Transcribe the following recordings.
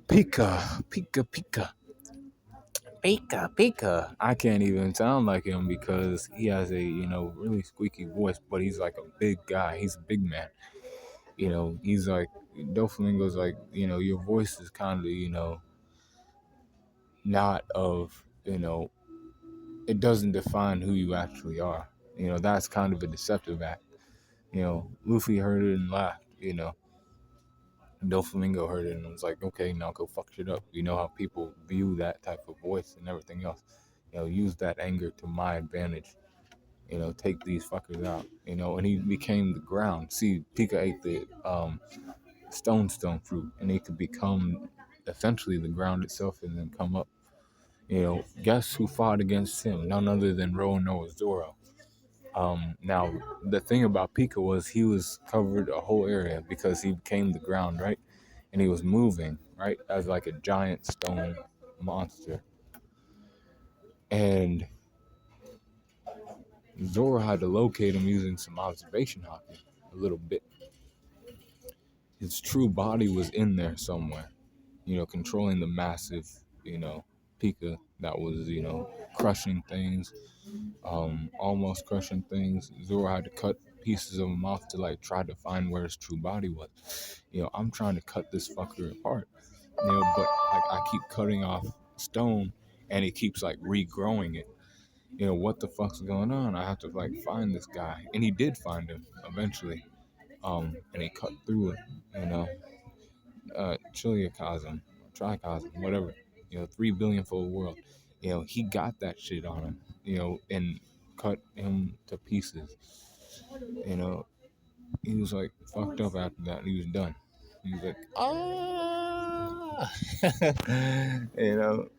Pica, Pica, Pica, Pica, Pica. I can't even sound like him because he has a really squeaky voice, but he's like a big guy. He's a big man. He's like Doflamingo's like your voice is kind of not of it doesn't define who you actually are. That's kind of a deceptive act. Luffy heard it and laughed. Doflamingo heard it and was like, okay, now go fuck shit up. You know how people view that type of voice and everything else. Use that anger to my advantage. Take these fuckers out. And he became the ground. See, Pika ate the stone fruit, and he could become essentially the ground itself and then come up. Guess who fought against him? None other than Roanoa Zoro. Now, the thing about Pika was he was covered a whole area because he became the ground, right? And he was moving, right, as like a giant stone monster. And Zoro had to locate him using some observation hockey a little bit. His true body was in there somewhere, controlling the massive, Pika that was, crushing things, almost crushing things. Zoro had to cut pieces of him off to like try to find where his true body was. I'm trying to cut this fucker apart, but like I keep cutting off stone and he keeps like regrowing it. What the fuck's going on? I have to like find this guy. And he did find him eventually. And he cut through it, Chiliacosm, Tricosm, whatever, 3 billion fold world. He got that shit on him, and cut him to pieces. He was like fucked up after that. He was done. He was like, ah, you know.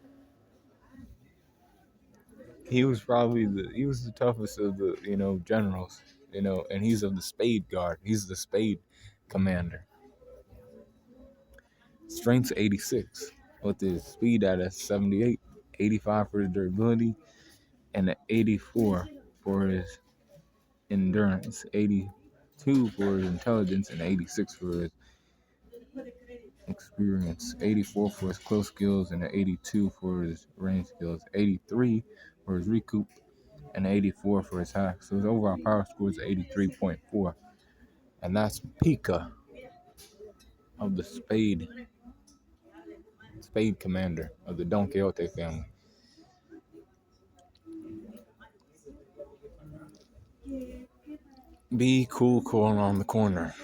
He was the toughest of the generals, and he's of the Spade Guard. He's the Spade Commander. Strength's 86 with his speed at a 78, 85 for his durability, and an 84 for his endurance, 82 for his intelligence, and 86 for his experience, 84 for his close skills, and an 82 for his range skills, 83 for his recoup, and 84 for his hack. So his overall power score is 83.4. And that's Pica of the Spade Commander of the Don Quixote family. Be cool on the corner.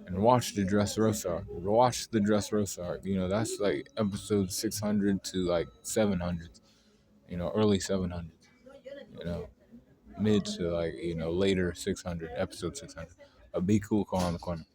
And watch the Dressrosa. Watch the Dressrosa. That's like episode 600 to like 700. Early 700s. Mid to like later 600, episode 600. Be cool on the corner.